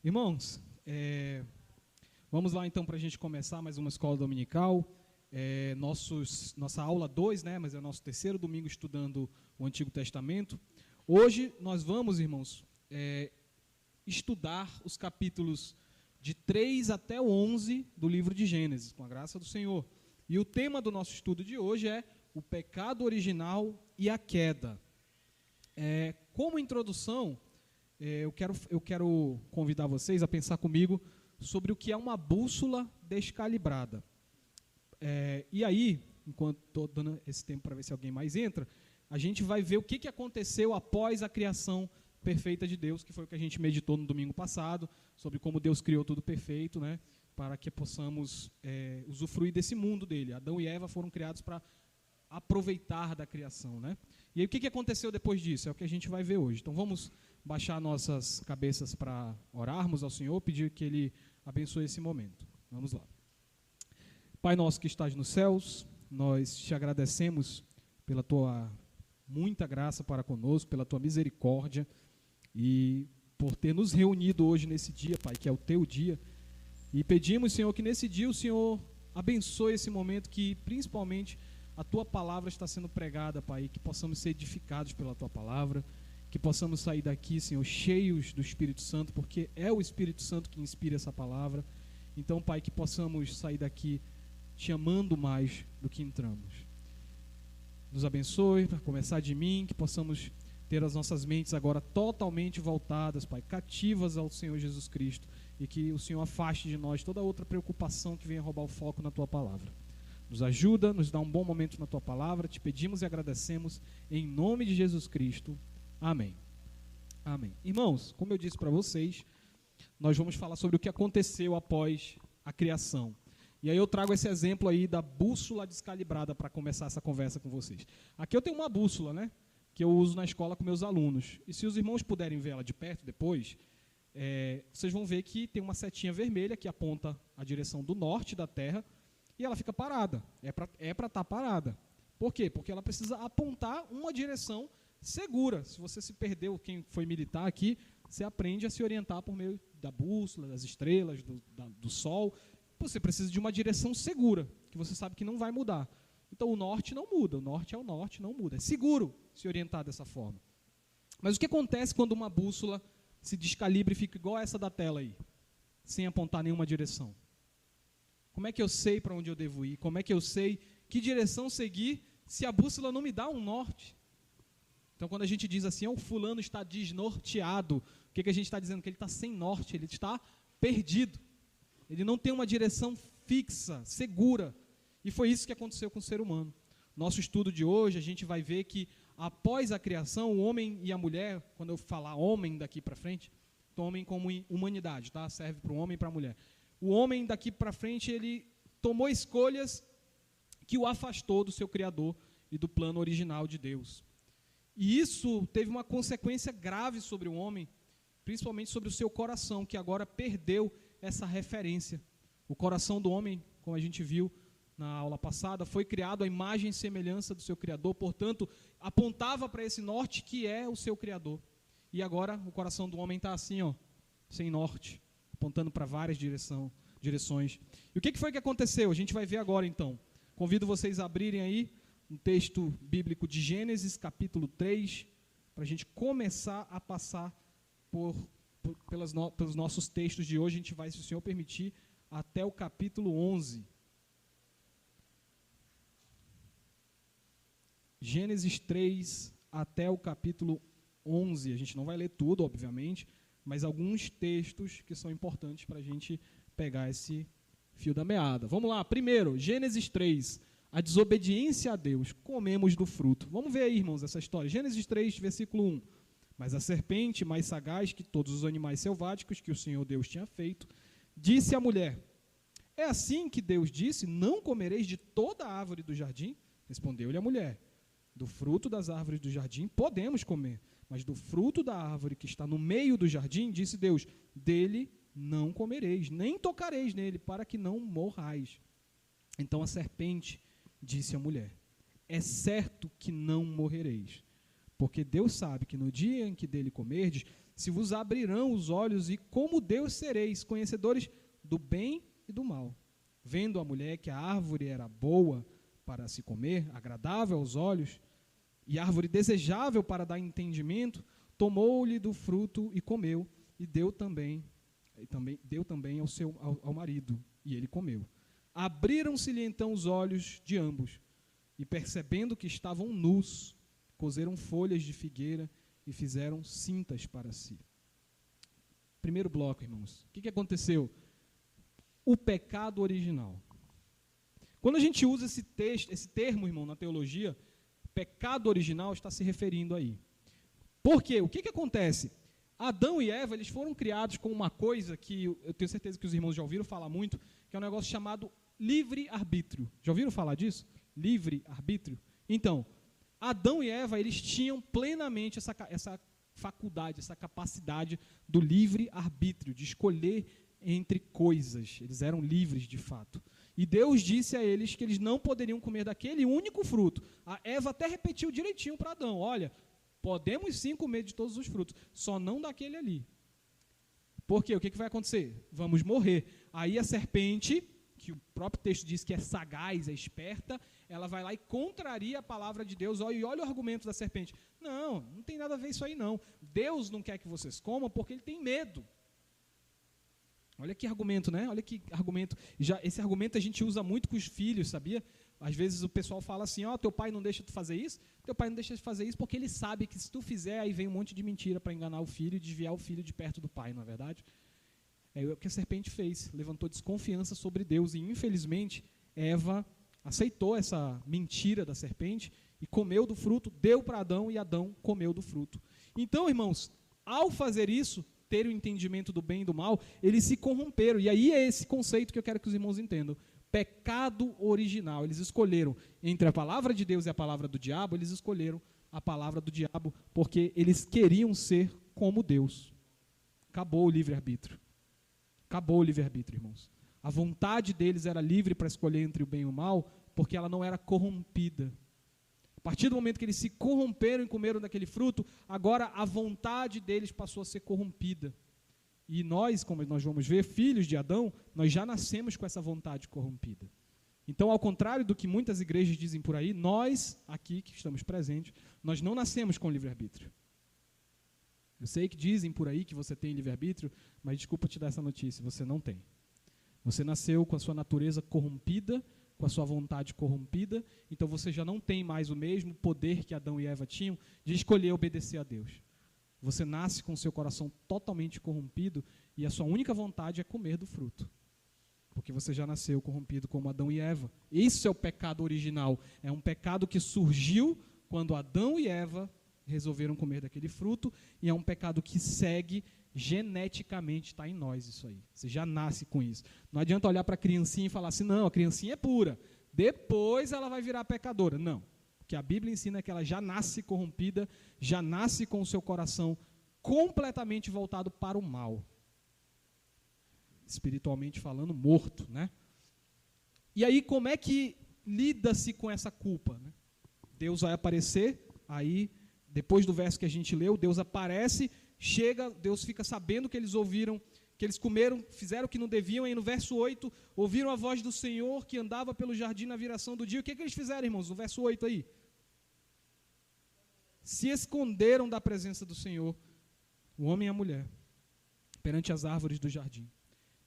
Irmãos, vamos lá então para a gente começar mais uma escola dominical. Nossa aula 2, né, mas é o nosso terceiro domingo estudando o Antigo Testamento. Hoje nós vamos, irmãos, estudar os capítulos de 3 até o 11 do livro de Gênesis, com a graça do Senhor. E o tema do nosso estudo de hoje é o pecado original e a queda. Como introdução, eu quero convidar vocês a pensar comigo sobre o que é uma bússola descalibrada. E aí, enquanto estou dando esse tempo para ver se alguém mais entra, a gente vai ver o que aconteceu após a criação perfeita de Deus, que foi o que a gente meditou no domingo passado, sobre como Deus criou tudo perfeito, né, para que possamos usufruir desse mundo dele. Adão e Eva foram criados para aproveitar da criação, né? E aí o que aconteceu depois disso? É o que a gente vai ver hoje. Então vamos baixar nossas cabeças para orarmos ao Senhor, pedir que Ele abençoe esse momento. Vamos lá. Pai nosso que estás nos céus, nós te agradecemos pela tua muita graça para conosco, pela tua misericórdia e por ter nos reunido hoje nesse dia, Pai, que é o teu dia. E pedimos, Senhor, que nesse dia o Senhor abençoe esse momento, que principalmente a tua palavra está sendo pregada, Pai, que possamos ser edificados pela tua palavra, que possamos sair daqui, Senhor, cheios do Espírito Santo, porque é o Espírito Santo que inspira essa palavra. Então, Pai, que possamos sair daqui te amando mais do que entramos. Nos abençoe, para começar de mim, que possamos ter as nossas mentes agora totalmente voltadas, Pai, cativas ao Senhor Jesus Cristo, e que o Senhor afaste de nós toda outra preocupação que venha roubar o foco na tua palavra. Nos ajuda, nos dá um bom momento na tua palavra, te pedimos e agradecemos em nome de Jesus Cristo. Amém. Amém. Irmãos, como eu disse para vocês, nós vamos falar sobre o que aconteceu após a criação. E aí eu trago esse exemplo aí da bússola descalibrada para começar essa conversa com vocês. Aqui eu tenho uma bússola, né, que eu uso na escola com meus alunos. E se os irmãos puderem ver ela de perto depois, vocês vão ver que tem uma setinha vermelha que aponta a direção do norte da Terra, e ela fica parada. É para estar parada. Por quê? Porque ela precisa apontar uma direção segura. Se você se perdeu, quem foi militar aqui, você aprende a se orientar por meio da bússola, das estrelas, do sol. Você precisa de uma direção segura, que você sabe que não vai mudar. Então o norte não muda, o norte é o norte, não muda. É seguro se orientar dessa forma. Mas o que acontece quando uma bússola se descalibra e fica igual essa da tela aí, sem apontar nenhuma direção? Como é que eu sei para onde eu devo ir? Como é que eu sei que direção seguir se a bússola não me dá um norte? Então, quando a gente diz assim, o fulano está desnorteado, o que a gente está dizendo? Que ele está sem norte, ele está perdido. Ele não tem uma direção fixa, segura. E foi isso que aconteceu com o ser humano. Nosso estudo de hoje, a gente vai ver que após a criação, o homem e a mulher, quando eu falar homem daqui para frente, tomem como humanidade, tá? Serve para o homem e para a mulher. O homem daqui para frente, ele tomou escolhas que o afastou do seu Criador e do plano original de Deus. E isso teve uma consequência grave sobre o homem, principalmente sobre o seu coração, que agora perdeu essa referência. O coração do homem, como a gente viu na aula passada, foi criado à imagem e semelhança do seu Criador, portanto, apontava para esse norte que é o seu Criador. E agora o coração do homem está assim, sem norte, apontando para várias direções. E o que foi que aconteceu? A gente vai ver agora então. Convido vocês a abrirem aí um texto bíblico de Gênesis, capítulo 3, para a gente começar a passar pelos nossos textos de hoje. A gente vai, se o Senhor permitir, até o capítulo 11. Gênesis 3 até o capítulo 11. A gente não vai ler tudo, obviamente, mas alguns textos que são importantes para a gente pegar esse fio da meada. Vamos lá, primeiro, Gênesis 3, a desobediência a Deus, comemos do fruto. Vamos ver aí, irmãos, essa história. Gênesis 3, versículo 1. Mas a serpente, mais sagaz que todos os animais selváticos que o Senhor Deus tinha feito, disse à mulher: é assim que Deus disse, não comereis de toda a árvore do jardim? Respondeu-lhe a mulher: do fruto das árvores do jardim podemos comer, mas do fruto da árvore que está no meio do jardim, disse Deus, dele não comereis, nem tocareis nele, para que não morrais. Então a serpente disse à mulher: é certo que não morrereis, porque Deus sabe que no dia em que dele comerdes, se vos abrirão os olhos, e como Deus sereis, conhecedores do bem e do mal. Vendo a mulher que a árvore era boa para se comer, agradável aos olhos, e árvore desejável para dar entendimento, tomou-lhe do fruto e comeu, e deu também ao marido, e ele comeu. Abriram-se-lhe então os olhos de ambos, e percebendo que estavam nus, coseram folhas de figueira e fizeram cintas para si. Primeiro bloco, irmãos. O que aconteceu? O pecado original. Quando a gente usa esse termo, irmão, na teologia, pecado original está se referindo aí. Por quê? O que acontece? Adão e Eva, eles foram criados com uma coisa que eu tenho certeza que os irmãos já ouviram falar muito, que é um negócio chamado livre-arbítrio. Já ouviram falar disso? Livre-arbítrio? Então, Adão e Eva, eles tinham plenamente essa faculdade, essa capacidade do livre-arbítrio, de escolher entre coisas. Eles eram livres, de fato. E Deus disse a eles que eles não poderiam comer daquele único fruto. A Eva até repetiu direitinho para Adão, olha, podemos sim comer de todos os frutos, só não daquele ali. Por quê? O que vai acontecer? Vamos morrer. Aí a serpente, que o próprio texto diz que é sagaz, é esperta, ela vai lá e contraria a palavra de Deus. E olha o argumento da serpente. Não tem nada a ver isso aí não. Deus não quer que vocês comam porque ele tem medo. Olha que argumento, né? Olha que argumento. Esse argumento a gente usa muito com os filhos, sabia? Às vezes o pessoal fala assim, teu pai não deixa tu fazer isso? Teu pai não deixa de fazer isso porque ele sabe que se tu fizer, aí vem um monte de mentira para enganar o filho e desviar o filho de perto do pai, não é verdade? É o que a serpente fez, levantou desconfiança sobre Deus e, infelizmente, Eva aceitou essa mentira da serpente e comeu do fruto, deu para Adão e Adão comeu do fruto. Então, irmãos, ao fazer isso, ter o entendimento do bem e do mal, eles se corromperam. E aí é esse conceito que eu quero que os irmãos entendam. Pecado original. Eles escolheram entre a palavra de Deus e a palavra do diabo, eles escolheram a palavra do diabo porque eles queriam ser como Deus. Acabou o livre-arbítrio. Acabou o livre-arbítrio, irmãos. A vontade deles era livre para escolher entre o bem e o mal, porque ela não era corrompida. A partir do momento que eles se corromperam e comeram daquele fruto, agora a vontade deles passou a ser corrompida. E nós, como nós vamos ver, filhos de Adão, nós já nascemos com essa vontade corrompida. Então, ao contrário do que muitas igrejas dizem por aí, nós, aqui que estamos presentes, nós não nascemos com livre-arbítrio. Eu sei que dizem por aí que você tem livre-arbítrio, mas desculpa te dar essa notícia, você não tem. Você nasceu com a sua natureza corrompida, com a sua vontade corrompida, então você já não tem mais o mesmo poder que Adão e Eva tinham de escolher obedecer a Deus. Você nasce com o seu coração totalmente corrompido e a sua única vontade é comer do fruto. Porque você já nasceu corrompido como Adão e Eva. Isso é o pecado original. É um pecado que surgiu quando Adão e Eva resolveram comer daquele fruto, e é um pecado que segue geneticamente, está em nós isso aí. Você já nasce com isso. Não adianta olhar para a criancinha e falar assim, não, a criancinha é pura, depois ela vai virar pecadora. Não. O que a Bíblia ensina é que ela já nasce corrompida, já nasce com o seu coração completamente voltado para o mal. Espiritualmente falando, morto, né? E aí, como é que lida-se com essa culpa, né? Deus vai aparecer, aí, depois do verso que a gente leu, Deus aparece, chega, Deus fica sabendo que eles ouviram, que eles comeram, fizeram o que não deviam, e no verso 8, ouviram a voz do Senhor que andava pelo jardim na viração do dia. O que eles fizeram, irmãos, no verso 8 aí? Se esconderam da presença do Senhor, o homem e a mulher, perante as árvores do jardim.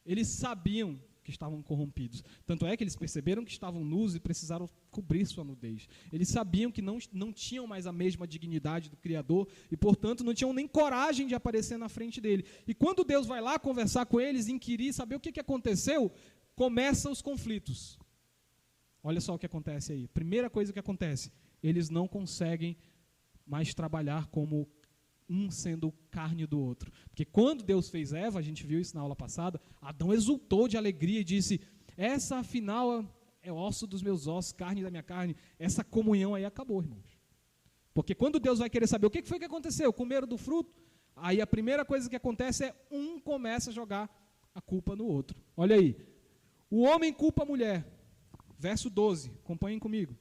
Eles sabiam que estavam corrompidos. Tanto é que eles perceberam que estavam nus e precisaram cobrir sua nudez. Eles sabiam que não tinham mais a mesma dignidade do Criador e, portanto, não tinham nem coragem de aparecer na frente dele. E quando Deus vai lá conversar com eles, inquirir, saber o que aconteceu, começam os conflitos. Olha só o que acontece aí. Primeira coisa que acontece, eles não conseguem mais trabalhar como um sendo carne do outro. Porque quando Deus fez Eva, a gente viu isso na aula passada, Adão exultou de alegria e disse, essa afinal é osso dos meus ossos, carne da minha carne. Essa comunhão aí acabou, irmãos. Porque quando Deus vai querer saber o que foi que aconteceu, comeram do fruto, aí a primeira coisa que acontece é um começa a jogar a culpa no outro. Olha aí, o homem culpa a mulher. Verso 12, acompanhem comigo.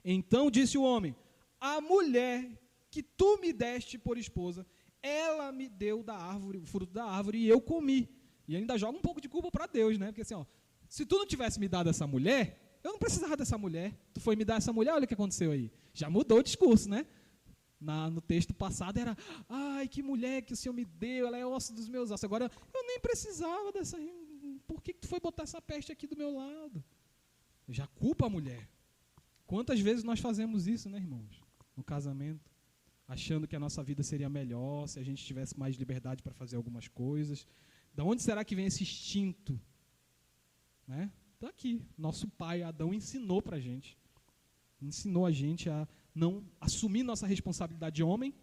Então disse o homem, a mulher que tu me deste por esposa, ela me deu da árvore, o fruto da árvore, e eu comi. E ainda joga um pouco de culpa para Deus, né? Porque assim, ó, se tu não tivesse me dado essa mulher, eu não precisava dessa mulher. Tu foi me dar essa mulher, olha o que aconteceu aí. Já mudou o discurso, né? No texto passado era, ai, que mulher que o Senhor me deu, ela é osso dos meus ossos. Agora, eu nem precisava dessa, por que tu foi botar essa peste aqui do meu lado? Já culpa a mulher. Quantas vezes nós fazemos isso, né, irmãos? No casamento, achando que a nossa vida seria melhor se a gente tivesse mais liberdade para fazer algumas coisas. Da onde será que vem esse instinto? Né? Está aqui. Nosso pai, Adão, ensinou para a gente. Ensinou a gente a não assumir nossa responsabilidade de homem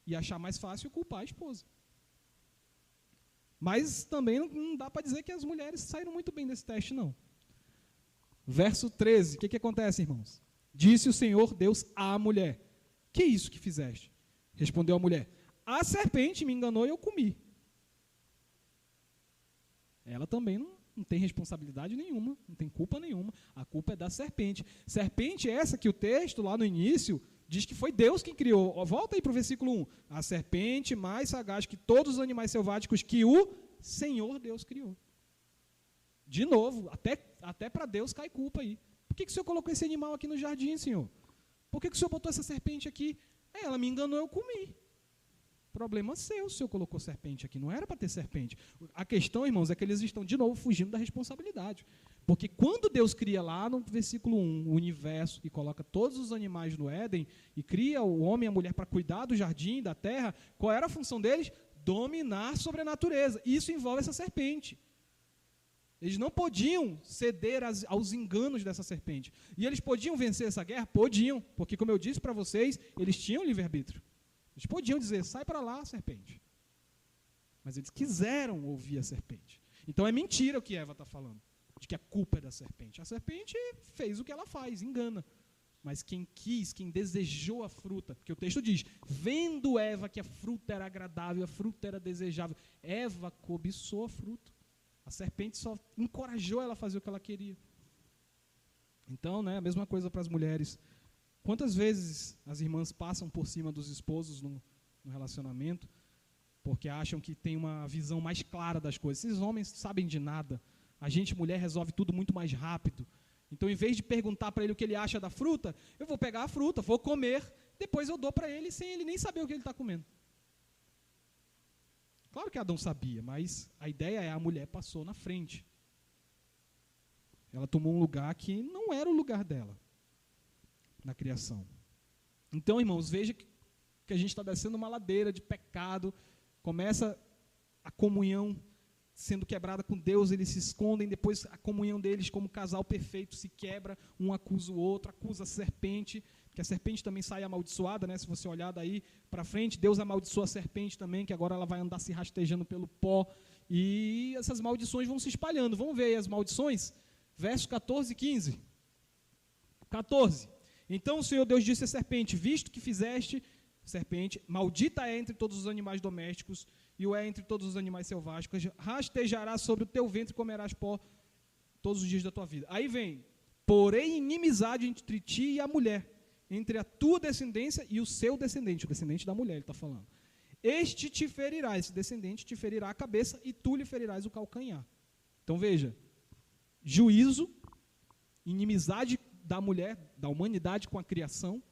e achar mais fácil culpar a esposa. Mas também não dá para dizer que as mulheres saíram muito bem desse teste, não. Verso 13, o que acontece, irmãos? Disse o Senhor Deus à mulher, que é isso que fizeste? Respondeu a mulher, a serpente me enganou e eu comi. Ela também não tem responsabilidade nenhuma, não tem culpa nenhuma, a culpa é da serpente. Serpente é essa que o texto, lá no início, diz que foi Deus quem criou. Volta aí para o versículo 1. A serpente mais sagaz que todos os animais selváticos que o Senhor Deus criou. De novo, até para Deus cai culpa aí. Por que o Senhor colocou esse animal aqui no jardim, Senhor? Por que o Senhor botou essa serpente aqui? Ela me enganou, eu comi. Problema seu, o Senhor colocou serpente aqui. Não era para ter serpente. A questão, irmãos, é que eles estão de novo fugindo da responsabilidade. Porque quando Deus cria lá no versículo 1 o universo e coloca todos os animais no Éden e cria o homem e a mulher para cuidar do jardim, da terra, qual era a função deles? Dominar sobre a natureza. Isso envolve essa serpente. Eles não podiam ceder aos enganos dessa serpente. E eles podiam vencer essa guerra? Podiam, porque, como eu disse para vocês, eles tinham livre-arbítrio. Eles podiam dizer, sai para lá, serpente. Mas eles quiseram ouvir a serpente. Então é mentira o que Eva está falando, de que a culpa é da serpente. A serpente fez o que ela faz, engana. Mas quem quis, quem desejou a fruta, porque o texto diz, vendo Eva que a fruta era agradável, a fruta era desejável, Eva cobiçou a fruta. A serpente só encorajou ela a fazer o que ela queria. Então, né, a mesma coisa para as mulheres. Quantas vezes as irmãs passam por cima dos esposos no relacionamento, porque acham que tem uma visão mais clara das coisas. Esses homens sabem de nada. A gente, mulher, resolve tudo muito mais rápido. Então, em vez de perguntar para ele o que ele acha da fruta, eu vou pegar a fruta, vou comer, depois eu dou para ele sem ele nem saber o que ele está comendo. Claro que Adão sabia, mas a ideia é a mulher passou na frente. Ela tomou um lugar que não era o lugar dela na criação. Então, irmãos, veja que a gente está descendo uma ladeira de pecado, começa a comunhão sendo quebrada com Deus, eles se escondem, depois a comunhão deles como casal perfeito se quebra, um acusa o outro, acusa a serpente, que a serpente também sai amaldiçoada, né? Se você olhar daí para frente, Deus amaldiçoa a serpente também, que agora ela vai andar se rastejando pelo pó, e essas maldições vão se espalhando. Vamos ver aí as maldições? Versos 14 e 15. 14. Então o Senhor Deus disse à serpente, visto que fizeste, serpente, maldita é entre todos os animais domésticos, e o é entre todos os animais selváticos, rastejarás sobre o teu ventre e comerás pó todos os dias da tua vida. Aí vem, porém inimizade entre ti e a mulher, entre a tua descendência e o seu descendente, o descendente da mulher, ele está falando. Este te ferirá, esse descendente te ferirá a cabeça e tu lhe ferirás o calcanhar. Então veja, juízo, inimizade da mulher, da humanidade com a criação,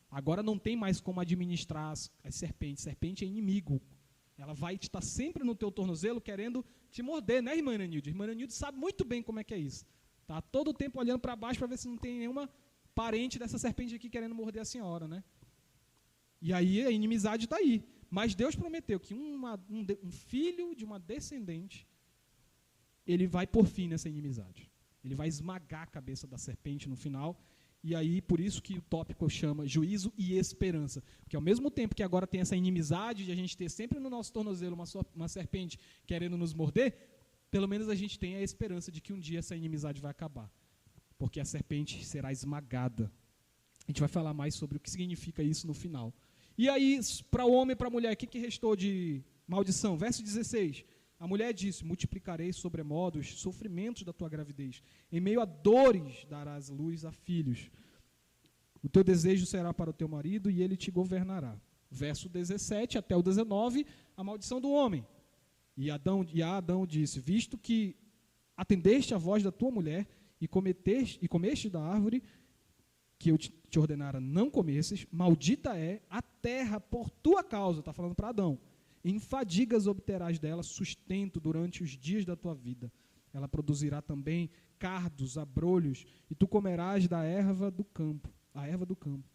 agora não tem mais como administrar as serpentes. Serpente é inimigo. Ela vai estar sempre no teu tornozelo querendo te morder, né, irmã Ananilde? Irmã Ananilde sabe muito bem como é que é isso. Está todo o tempo olhando para baixo para ver se não tem nenhuma parente dessa serpente aqui querendo morder a senhora, né? E aí a inimizade está aí. Mas Deus prometeu que um filho de uma descendente, ele vai pôr fim nessa inimizade. Ele vai esmagar a cabeça da serpente no final. E aí, por isso que o tópico chama juízo e esperança. Porque ao mesmo tempo que agora tem essa inimizade de a gente ter sempre no nosso tornozelo uma serpente querendo nos morder, pelo menos a gente tem a esperança de que um dia essa inimizade vai acabar. Porque a serpente será esmagada. A gente vai falar mais sobre o que significa isso no final. E aí, para o homem e para a mulher, o que restou de maldição? Verso 16. A mulher disse, multiplicarei sobremodo os sofrimentos da tua gravidez. Em meio a dores darás luz a filhos. O teu desejo será para o teu marido e ele te governará. Verso 17 até o 19, a maldição do homem. E Adão disse, visto que atendeste a voz da tua mulher e comeste da árvore que eu te ordenara não comesses, maldita é a terra por tua causa, está falando para Adão. Em fadigas obterás dela sustento durante os dias da tua vida. Ela produzirá também cardos, abrolhos, e tu comerás da erva do campo, a erva do campo.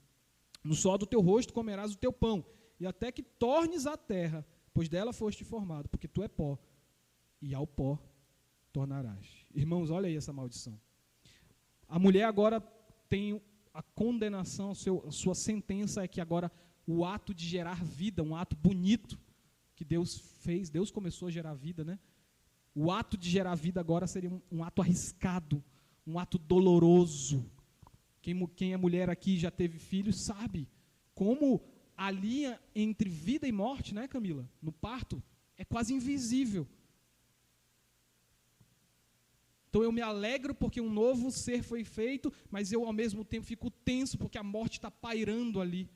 No sol do teu rosto comerás o teu pão, e até que tornes a terra, pois dela foste formado, porque tu é pó, e ao pó tornarás. Irmãos, olha aí essa maldição. A mulher agora tem a condenação, a sua sentença é que agora o ato de gerar vida, um ato bonito que Deus fez, Deus começou a gerar vida, né? O ato de gerar vida agora seria um ato arriscado, um ato doloroso. Quem é mulher aqui já teve filhos sabe como a linha entre vida e morte, né, Camila? No parto, é quase invisível. Então eu me alegro porque um novo ser foi feito, mas eu ao mesmo tempo fico tenso porque a morte está pairando ali.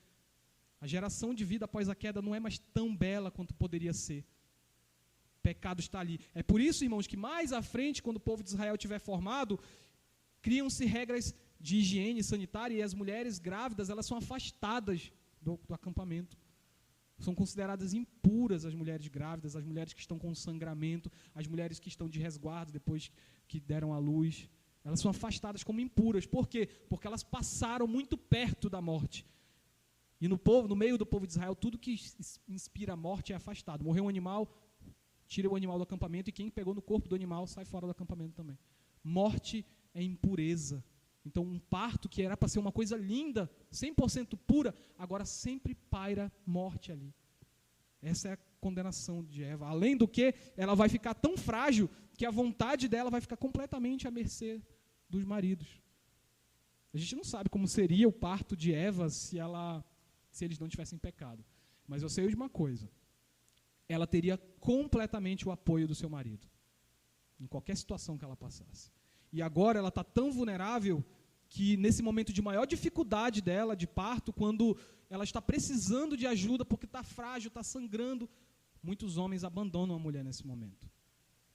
A geração de vida após a queda não é mais tão bela quanto poderia ser. O pecado está ali. É por isso, irmãos, que mais à frente, quando o povo de Israel estiver formado, criam-se regras de higiene sanitária e as mulheres grávidas, elas são afastadas do acampamento. São consideradas impuras as mulheres grávidas, as mulheres que estão com sangramento, as mulheres que estão de resguardo depois que deram à luz. Elas são afastadas como impuras. Por quê? Porque elas passaram muito perto da morte. E no meio do povo de Israel, tudo que inspira a morte é afastado. Morreu um animal, tira o animal do acampamento, e quem pegou no corpo do animal sai fora do acampamento também. Morte é impureza. Então, um parto que era para ser uma coisa linda, 100% pura, agora sempre paira morte ali. Essa é a condenação de Eva. Além do que, ela vai ficar tão frágil que a vontade dela vai ficar completamente à mercê dos maridos. A gente não sabe como seria o parto de Eva se eles não tivessem pecado. Mas eu sei de uma coisa. Ela teria completamente o apoio do seu marido, em qualquer situação que ela passasse. E agora ela está tão vulnerável que nesse momento de maior dificuldade dela, de parto, quando ela está precisando de ajuda porque está frágil, está sangrando, muitos homens abandonam a mulher nesse momento.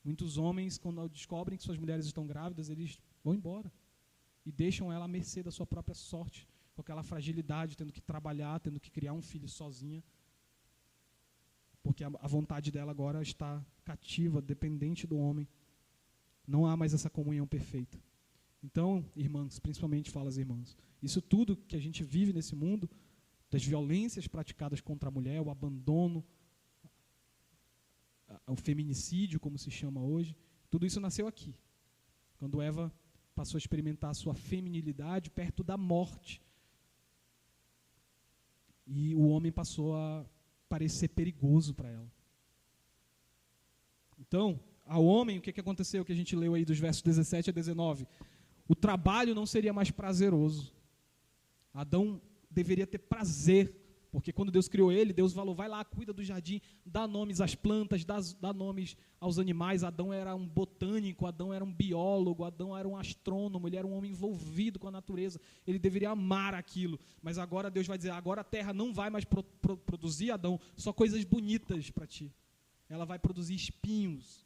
Muitos homens, quando descobrem que suas mulheres estão grávidas, eles vão embora e deixam ela à mercê da sua própria sorte, com aquela fragilidade, tendo que trabalhar, tendo que criar um filho sozinha, porque a vontade dela agora está cativa, dependente do homem. Não há mais essa comunhão perfeita. Então, irmãs, principalmente fala as irmãs, isso tudo que a gente vive nesse mundo, das violências praticadas contra a mulher, o abandono, o feminicídio, como se chama hoje, tudo isso nasceu aqui, quando Eva passou a experimentar a sua feminilidade perto da morte. E o homem passou a parecer perigoso para ela. Então, ao homem, o que aconteceu, que a gente leu aí dos versos 17 a 19? O trabalho não seria mais prazeroso. Adão deveria ter prazer, porque quando Deus criou ele, Deus falou, vai lá, cuida do jardim, dá nomes às plantas, dá nomes aos animais. Adão era um botânico, Adão era um biólogo, Adão era um astrônomo, ele era um homem envolvido com a natureza, ele deveria amar aquilo. Mas agora Deus vai dizer, agora a terra não vai mais produzir, Adão, só coisas bonitas para ti. Ela vai produzir espinhos,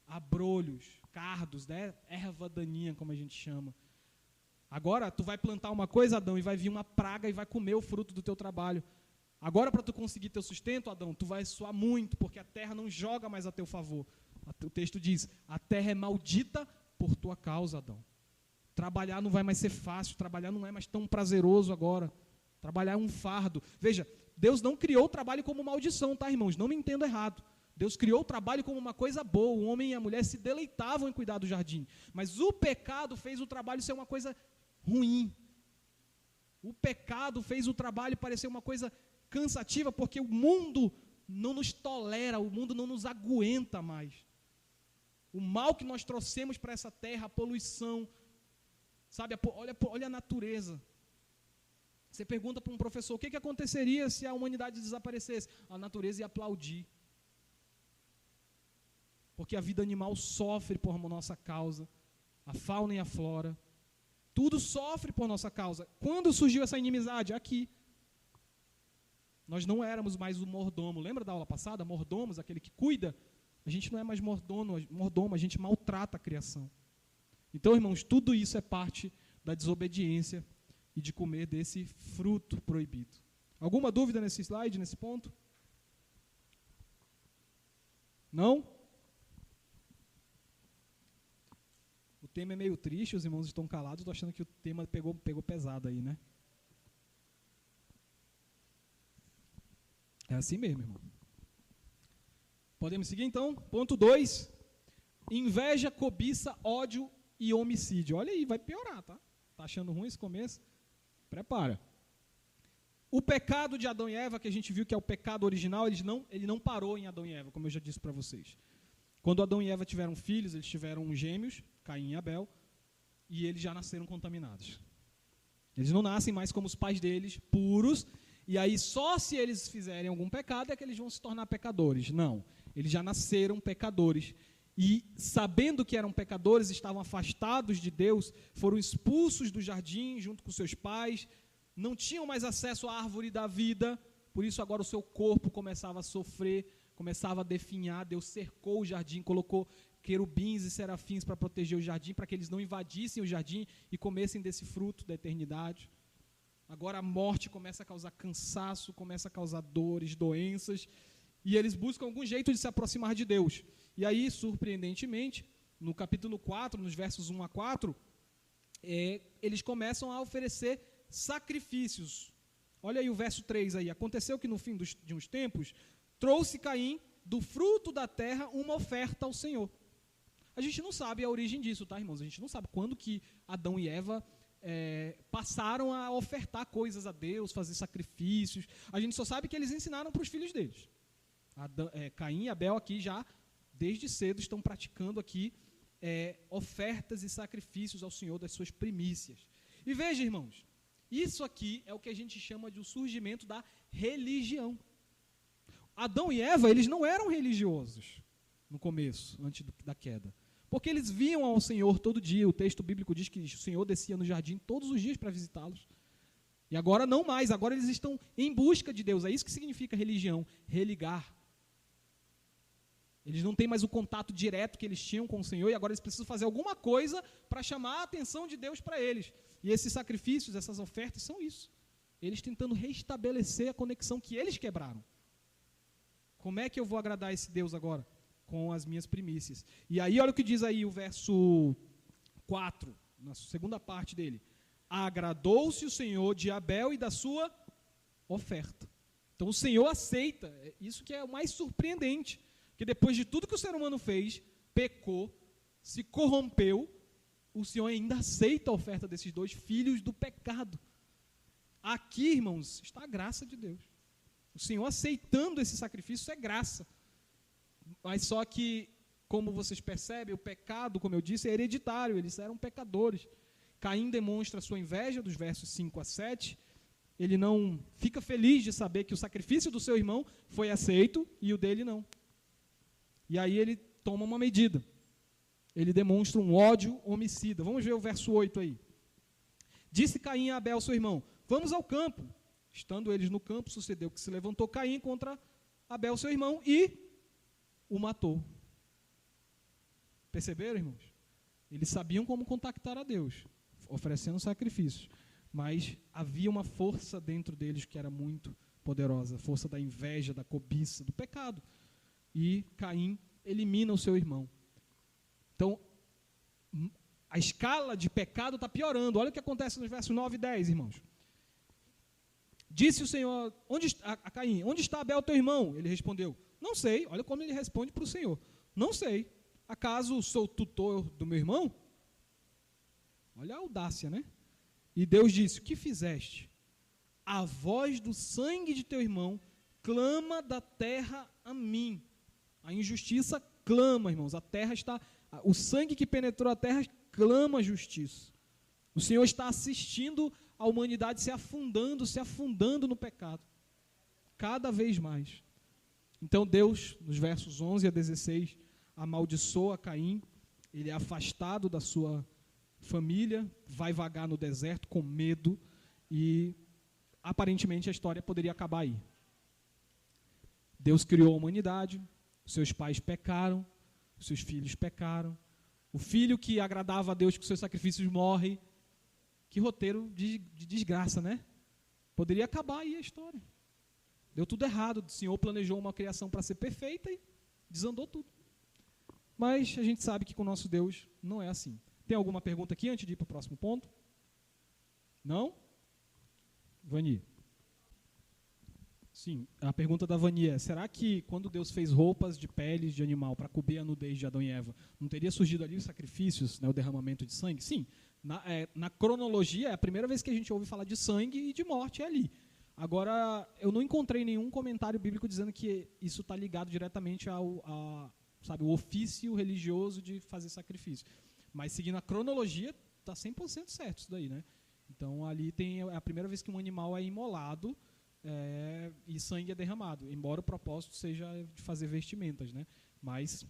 abrolhos, cardos, né? Erva daninha, como a gente chama. Agora, tu vai plantar uma coisa, Adão, e vai vir uma praga e vai comer o fruto do teu trabalho. Agora, para tu conseguir teu sustento, Adão, tu vai suar muito, porque a terra não joga mais a teu favor. O texto diz, a terra é maldita por tua causa, Adão. Trabalhar não vai mais ser fácil, trabalhar não é mais tão prazeroso agora. Trabalhar é um fardo. Veja, Deus não criou o trabalho como maldição, tá, irmãos? Não me entenda errado. Deus criou o trabalho como uma coisa boa, o homem e a mulher se deleitavam em cuidar do jardim, mas o pecado fez o trabalho ser uma coisa ruim, o pecado fez o trabalho parecer uma coisa cansativa, porque o mundo não nos tolera, o mundo não nos aguenta mais, o mal que nós trouxemos para essa terra, a poluição, sabe, olha a natureza. Você pergunta para um professor, o que aconteceria se a humanidade desaparecesse? A natureza ia aplaudir. Porque a vida animal sofre por nossa causa, a fauna e a flora, tudo sofre por nossa causa. Quando surgiu essa inimizade? Aqui. Nós não éramos mais o mordomo. Lembra da aula passada? Mordomos, aquele que cuida. A gente não é mais mordomo, a gente maltrata a criação. Então, irmãos, tudo isso é parte da desobediência e de comer desse fruto proibido. Alguma dúvida nesse slide, nesse ponto? Não? O tema é meio triste, os irmãos estão calados, estou achando que o tema pegou pesado aí, né? É assim mesmo, irmão. Podemos seguir então? Ponto 2. Inveja, cobiça, ódio e homicídio. Olha aí, vai piorar, tá? Tá achando ruim esse começo? Prepara. O pecado de Adão e Eva, que a gente viu que é o pecado original, ele não parou em Adão e Eva, como eu já disse para vocês. Quando Adão e Eva tiveram filhos, eles tiveram gêmeos, Caim e Abel, e eles já nasceram contaminados. Eles não nascem mais como os pais deles, puros, e aí só se eles fizerem algum pecado é que eles vão se tornar pecadores. Não, eles já nasceram pecadores. E sabendo que eram pecadores, estavam afastados de Deus, foram expulsos do jardim junto com seus pais, não tinham mais acesso à árvore da vida, por isso agora o seu corpo começava a sofrer, começava a definhar. Deus cercou o jardim, colocou querubins e serafins para proteger o jardim, para que eles não invadissem o jardim e comessem desse fruto da eternidade. Agora a morte começa a causar cansaço, começa a causar dores, doenças, e eles buscam algum jeito de se aproximar de Deus. E aí, surpreendentemente, no capítulo 4, nos versos 1 a 4, eles começam a oferecer sacrifícios. Olha aí o verso 3 aí. Aconteceu que no fim de uns tempos, trouxe Caim do fruto da terra uma oferta ao Senhor. A gente não sabe a origem disso, tá, irmãos? A gente não sabe quando que Adão e Eva passaram a ofertar coisas a Deus, fazer sacrifícios. A gente só sabe que eles ensinaram para os filhos deles. Caim e Abel aqui já, desde cedo, estão praticando aqui ofertas e sacrifícios ao Senhor das suas primícias. E veja, irmãos, isso aqui é o que a gente chama de o surgimento da religião. Adão e Eva, eles não eram religiosos no começo, antes da queda. Porque eles viam ao Senhor todo dia. O texto bíblico diz que o Senhor descia no jardim todos os dias para visitá-los. E agora não mais, agora eles estão em busca de Deus. É isso que significa religião, religar. Eles não têm mais o contato direto que eles tinham com o Senhor e agora eles precisam fazer alguma coisa para chamar a atenção de Deus para eles. E esses sacrifícios, essas ofertas são isso. Eles tentando restabelecer a conexão que eles quebraram. Como é que eu vou agradar esse Deus agora? Com as minhas primícias. E aí olha o que diz aí o verso 4, na segunda parte dele. Agradou-se o Senhor de Abel e da sua oferta. Então o Senhor aceita. Isso que é o mais surpreendente. Que depois de tudo que o ser humano fez, pecou, se corrompeu, o Senhor ainda aceita a oferta desses dois filhos do pecado. Aqui, irmãos, está a graça de Deus. O Senhor aceitando esse sacrifício é graça. Mas só que, como vocês percebem, o pecado, como eu disse, é hereditário, eles eram pecadores. Caim demonstra sua inveja, dos versos 5 a 7. Ele não fica feliz de saber que o sacrifício do seu irmão foi aceito e o dele não. E aí ele toma uma medida. Ele demonstra um ódio homicida. Vamos ver o verso 8 aí. Disse Caim a Abel, seu irmão, vamos ao campo. Estando eles no campo, sucedeu que se levantou Caim contra Abel, seu irmão, e o matou. Perceberam, irmãos? Eles sabiam como contactar a Deus, oferecendo sacrifícios. Mas havia uma força dentro deles que era muito poderosa. A força da inveja, da cobiça, do pecado. E Caim elimina o seu irmão. Então, a escala de pecado está piorando. Olha o que acontece nos versos 9 e 10, irmãos. Disse o Senhor a Caim, onde está Abel, teu irmão? Ele respondeu, não sei. Olha como ele responde para o Senhor. Não sei. Acaso sou tutor do meu irmão? Olha a audácia, né? E Deus disse, o que fizeste? A voz do sangue de teu irmão clama da terra a mim. A injustiça clama, irmãos. A terra está... O sangue que penetrou a terra clama a justiça. O Senhor está assistindo a humanidade se afundando no pecado. Cada vez mais. Então Deus, nos versos 11 a 16, amaldiçoa Caim. Ele é afastado da sua família, vai vagar no deserto com medo e aparentemente a história poderia acabar aí. Deus criou a humanidade, seus pais pecaram, seus filhos pecaram, o filho que agradava a Deus com seus sacrifícios morre. Que roteiro de desgraça, né? Poderia acabar aí a história. Deu tudo errado, o Senhor planejou uma criação para ser perfeita e desandou tudo. Mas a gente sabe que com o nosso Deus não é assim. Tem alguma pergunta aqui antes de ir para o próximo ponto? Não? Vani. Sim, a pergunta da Vani é, será que quando Deus fez roupas de peles de animal para cobrir a nudez de Adão e Eva, não teria surgido ali os sacrifícios, né, o derramamento de sangue? Sim, na cronologia é a primeira vez que a gente ouve falar de sangue e de morte é ali. Agora, eu não encontrei nenhum comentário bíblico dizendo que isso está ligado diretamente ao ofício religioso de fazer sacrifício. Mas seguindo a cronologia, está 100% certo isso daí, né? Então, ali é a primeira vez que um animal é imolado e sangue é derramado, embora o propósito seja de fazer vestimentas, né? Mas,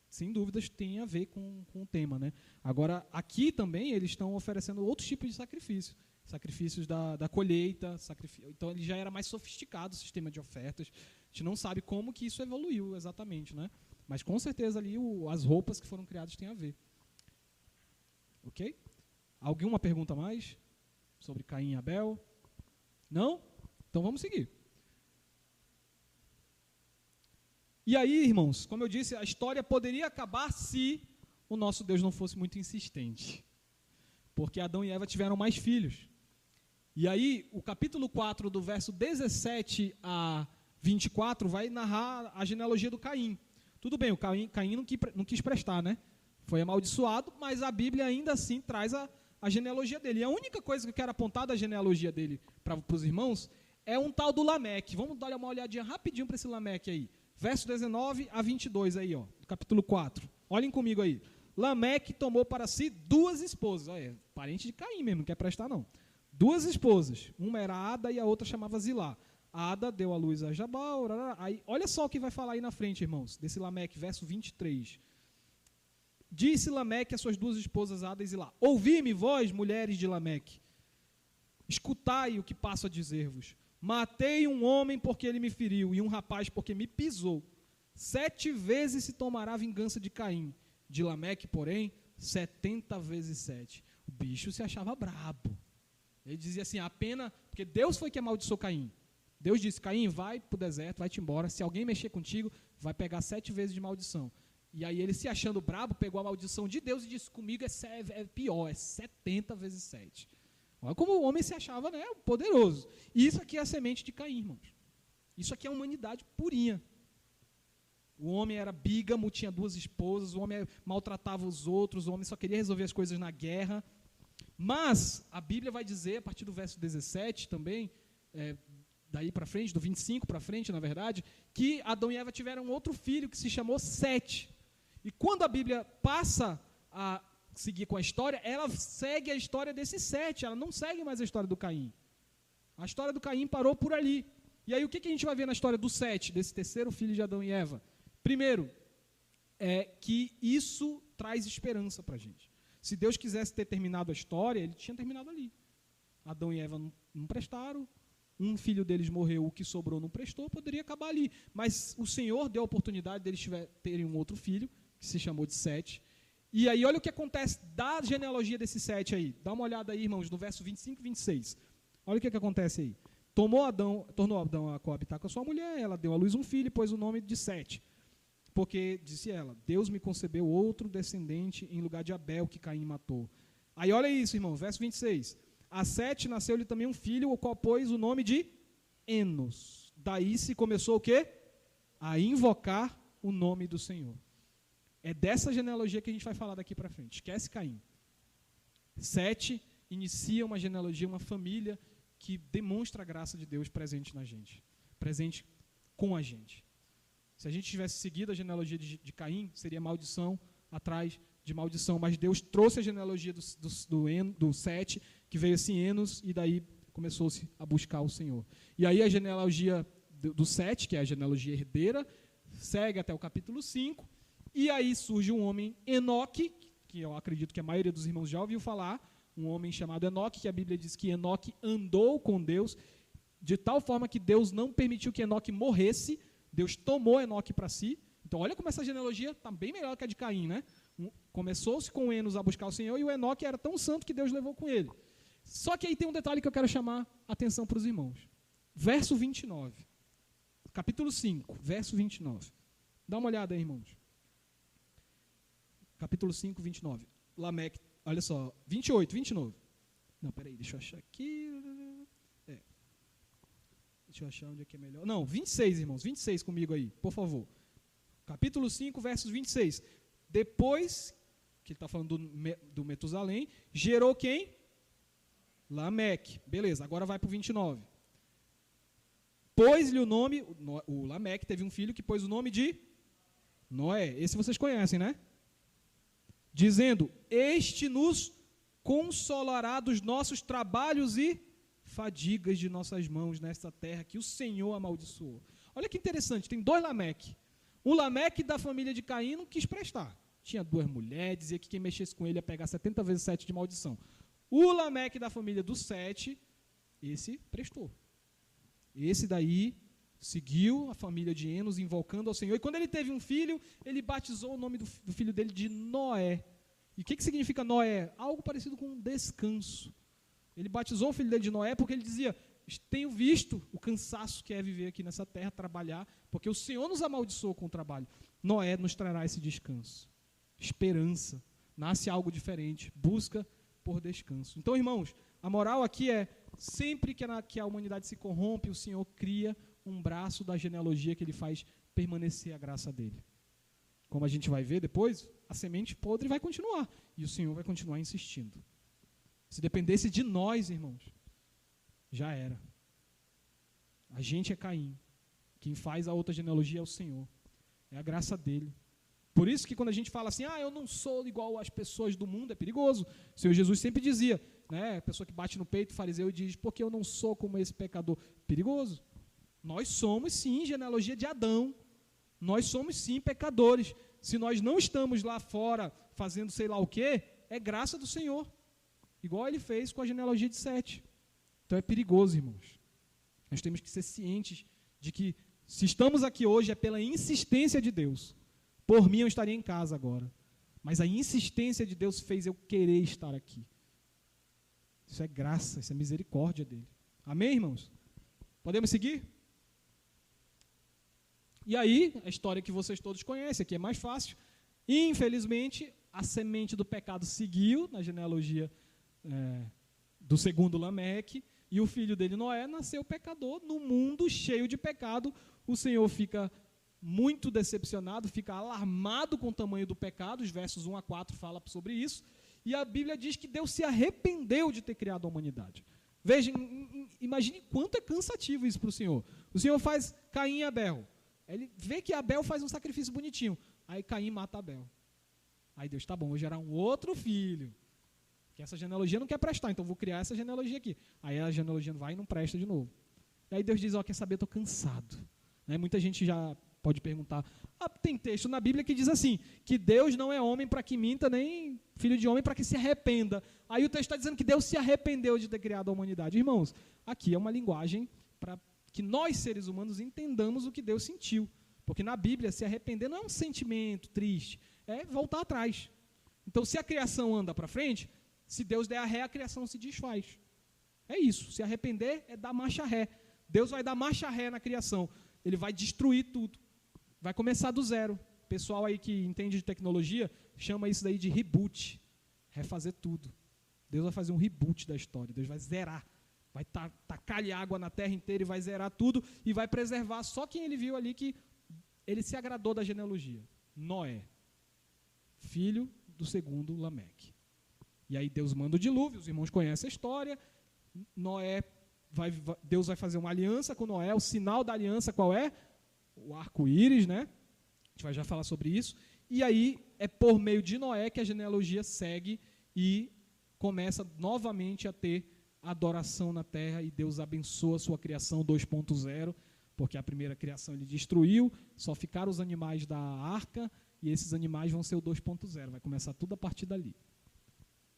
sem dúvidas, tem a ver com o tema, né? Agora, aqui também eles estão oferecendo outros tipos de sacrifício. Sacrifícios da colheita, então ele já era mais sofisticado o sistema de ofertas. A gente não sabe como que isso evoluiu exatamente, né? Mas com certeza ali as roupas que foram criadas têm a ver. Ok? Alguma pergunta mais sobre Caim e Abel? Não? Então vamos seguir. E aí, irmãos, como eu disse, a história poderia acabar se o nosso Deus não fosse muito insistente. Porque Adão e Eva tiveram mais filhos. E aí, o capítulo 4, do verso 17 a 24, vai narrar a genealogia do Caim. Tudo bem, o Caim não quis prestar, né? Foi amaldiçoado, mas a Bíblia ainda assim traz a genealogia dele. E a única coisa que eu quero apontar da genealogia dele para os irmãos é um tal do Lameque. Vamos dar uma olhadinha rapidinho para esse Lameque aí. Verso 19 a 22 aí, ó, do capítulo 4. Olhem comigo aí. Lameque tomou para si 2 esposas. Olha, parente de Caim mesmo, não quer prestar não. 2 esposas. Uma era Ada e a outra chamava Zilá. Ada deu à luz a Jabal. Aí, olha só o que vai falar aí na frente, irmãos, desse Lameque, verso 23. Disse Lameque a suas 2 esposas, Ada e Zilá: ouvi-me, vós, mulheres de Lameque. Escutai o que passo a dizer-vos. Matei um homem porque ele me feriu, e um rapaz porque me pisou. 7 vezes se tomará a vingança de Caim. De Lameque, porém, 70 vezes 7. O bicho se achava brabo. Ele dizia assim, a pena, porque Deus foi que amaldiçoou Caim. Deus disse, Caim, vai para o deserto, vai-te embora. Se alguém mexer contigo, vai pegar 7 vezes de maldição. E aí ele, se achando brabo, pegou a maldição de Deus e disse, comigo é pior, é 70 vezes 7. Olha como o homem se achava, né, poderoso. E isso aqui é a semente de Caim, irmãos. Isso aqui é a humanidade purinha. O homem era bígamo, tinha 2 esposas, o homem maltratava os outros, o homem só queria resolver as coisas na guerra. Mas a Bíblia vai dizer, a partir do verso 17 também, daí para frente, do 25 para frente, na verdade, que Adão e Eva tiveram outro filho que se chamou Sete. E quando a Bíblia passa a seguir com a história, ela segue a história desse Sete, ela não segue mais a história do Caim. A história do Caim parou por ali. E aí o que a gente vai ver na história do Sete, desse terceiro filho de Adão e Eva? Primeiro, é que isso traz esperança para a gente. Se Deus quisesse ter terminado a história, ele tinha terminado ali. Adão e Eva não prestaram, um filho deles morreu, o que sobrou não prestou, poderia acabar ali. Mas o Senhor deu a oportunidade deles terem um outro filho, que se chamou de Sete. E aí olha o que acontece da genealogia desse Sete aí. Dá uma olhada aí, irmãos, no verso 25 e 26. Olha o que acontece aí. Tornou Adão a coabitar com a sua mulher, ela deu à luz um filho e pôs o nome de Sete. Porque, disse ela, Deus me concebeu outro descendente em lugar de Abel, que Caim matou. Aí olha isso, irmão, verso 26. A Sete nasceu-lhe também um filho, o qual pôs o nome de Enos. Daí se começou o quê? A invocar o nome do Senhor. É dessa genealogia que a gente vai falar daqui para frente. Esquece Caim. Sete inicia uma genealogia, uma família que demonstra a graça de Deus presente na gente. Presente com a gente. Se a gente tivesse seguido a genealogia de Caim, seria maldição atrás de maldição. Mas Deus trouxe a genealogia do Sete, que veio assim Enos, e daí começou-se a buscar o Senhor. E aí a genealogia do Sete, que é a genealogia herdeira, segue até o capítulo 5, e aí surge um homem, Enoque, que eu acredito que a maioria dos irmãos já ouviu falar, um homem chamado Enoque, que a Bíblia diz que Enoque andou com Deus, de tal forma que Deus não permitiu que Enoque morresse, Deus tomou Enoque para si. Então, olha como essa genealogia está bem melhor que a de Caim, né? Começou-se com Enos a buscar o Senhor e o Enoque era tão santo que Deus levou com ele. Só que aí tem um detalhe que eu quero chamar a atenção para os irmãos. Verso 29. Capítulo 5, verso 29. Dá uma olhada aí, irmãos. Capítulo 5, 29. Lameque, olha só, 28, 29. Não, peraí, deixa eu achar aqui. Deixa eu achar onde é que é melhor. Não, 26, irmãos, 26 comigo aí, por favor. Capítulo 5, versos 26. Depois, que ele está falando do Metusalém, gerou quem? Lameque. Beleza, agora vai para o 29. Pôs-lhe o nome, o Lameque teve um filho que pôs o nome de Noé. Esse vocês conhecem, né? Dizendo, este nos consolará dos nossos trabalhos e fadigas de nossas mãos nesta terra que o Senhor amaldiçoou. Olha que interessante, tem 2 Lameque. Um Lameque da família de Caim não quis prestar. Tinha 2 mulheres, dizia que quem mexesse com ele ia pegar 70 vezes 7 de maldição. O Lameque da família do Sete, esse prestou. Esse daí seguiu a família de Enos, invocando ao Senhor. E quando ele teve um filho, ele batizou o nome do filho dele de Noé. E o que significa Noé? Algo parecido com um descanso. Ele batizou o filho dele de Noé porque ele dizia, tenho visto o cansaço que é viver aqui nessa terra, trabalhar, porque o Senhor nos amaldiçoou com o trabalho. Noé nos trará esse descanso. Esperança. Nasce algo diferente. Busca por descanso. Então, irmãos, a moral aqui é, sempre que a humanidade se corrompe, o Senhor cria um braço da genealogia que ele faz permanecer a graça dele. Como a gente vai ver depois, a semente podre vai continuar. E o Senhor vai continuar insistindo. Se dependesse de nós, irmãos, já era. A gente é Caim. Quem faz a outra genealogia é o Senhor. É a graça dele. Por isso que quando a gente fala assim, eu não sou igual às pessoas do mundo, é perigoso. O Senhor Jesus sempre dizia, né, a pessoa que bate no peito, o fariseu, e diz, porque eu não sou como esse pecador. Perigoso. Nós somos, sim, genealogia de Adão. Nós somos, sim, pecadores. Se nós não estamos lá fora fazendo sei lá o quê, é graça do Senhor. Igual ele fez com a genealogia de Sete. Então é perigoso, irmãos. Nós temos que ser cientes de que se estamos aqui hoje é pela insistência de Deus. Por mim eu estaria em casa agora. Mas a insistência de Deus fez eu querer estar aqui. Isso é graça, isso é misericórdia dele. Amém, irmãos? Podemos seguir? E aí, a história que vocês todos conhecem, aqui é mais fácil. Infelizmente, a semente do pecado seguiu na genealogia do segundo Lameque, e o filho dele, Noé, nasceu pecador. No mundo cheio de pecado, o Senhor fica muito decepcionado, fica alarmado com o tamanho do pecado. Os versos 1 a 4 falam sobre isso. E a Bíblia diz que Deus se arrependeu de ter criado a humanidade. Veja, imagine quanto é cansativo isso para o Senhor. O Senhor faz Caim e Abel. Ele vê que Abel faz um sacrifício bonitinho. Aí Caim mata Abel. Aí Deus, tá bom, vou gerar um outro filho. Que essa genealogia não quer prestar, então vou criar essa genealogia aqui. Aí a genealogia vai e não presta de novo. E aí Deus diz, quer saber, eu estou cansado. Né? Muita gente já pode perguntar, tem texto na Bíblia que diz assim, que Deus não é homem para que minta, nem filho de homem para que se arrependa. Aí o texto está dizendo que Deus se arrependeu de ter criado a humanidade. Irmãos, aqui é uma linguagem para que nós, seres humanos, entendamos o que Deus sentiu. Porque na Bíblia, se arrepender não é um sentimento triste, é voltar atrás. Então, se a criação anda para frente, se Deus der a ré, a criação se desfaz. É isso, se arrepender é dar marcha ré. Deus vai dar marcha ré na criação. Ele vai destruir tudo. Vai começar do zero. O pessoal aí que entende de tecnologia chama isso daí de reboot. Refazer tudo. Deus vai fazer um reboot da história. Deus vai zerar. Vai tacar-lhe água na terra inteira e vai zerar tudo e vai preservar só quem ele viu ali que ele se agradou da genealogia. Noé, filho do segundo Lameque. E aí Deus manda o dilúvio, os irmãos conhecem a história. Deus vai fazer uma aliança com Noé. O sinal da aliança qual é? O arco-íris, né? A gente vai já falar sobre isso. E aí é por meio de Noé que a genealogia segue e começa novamente a ter adoração na terra, e Deus abençoa a sua criação 2.0, porque a primeira criação ele destruiu, só ficaram os animais da arca, e esses animais vão ser o 2.0, vai começar tudo a partir dali.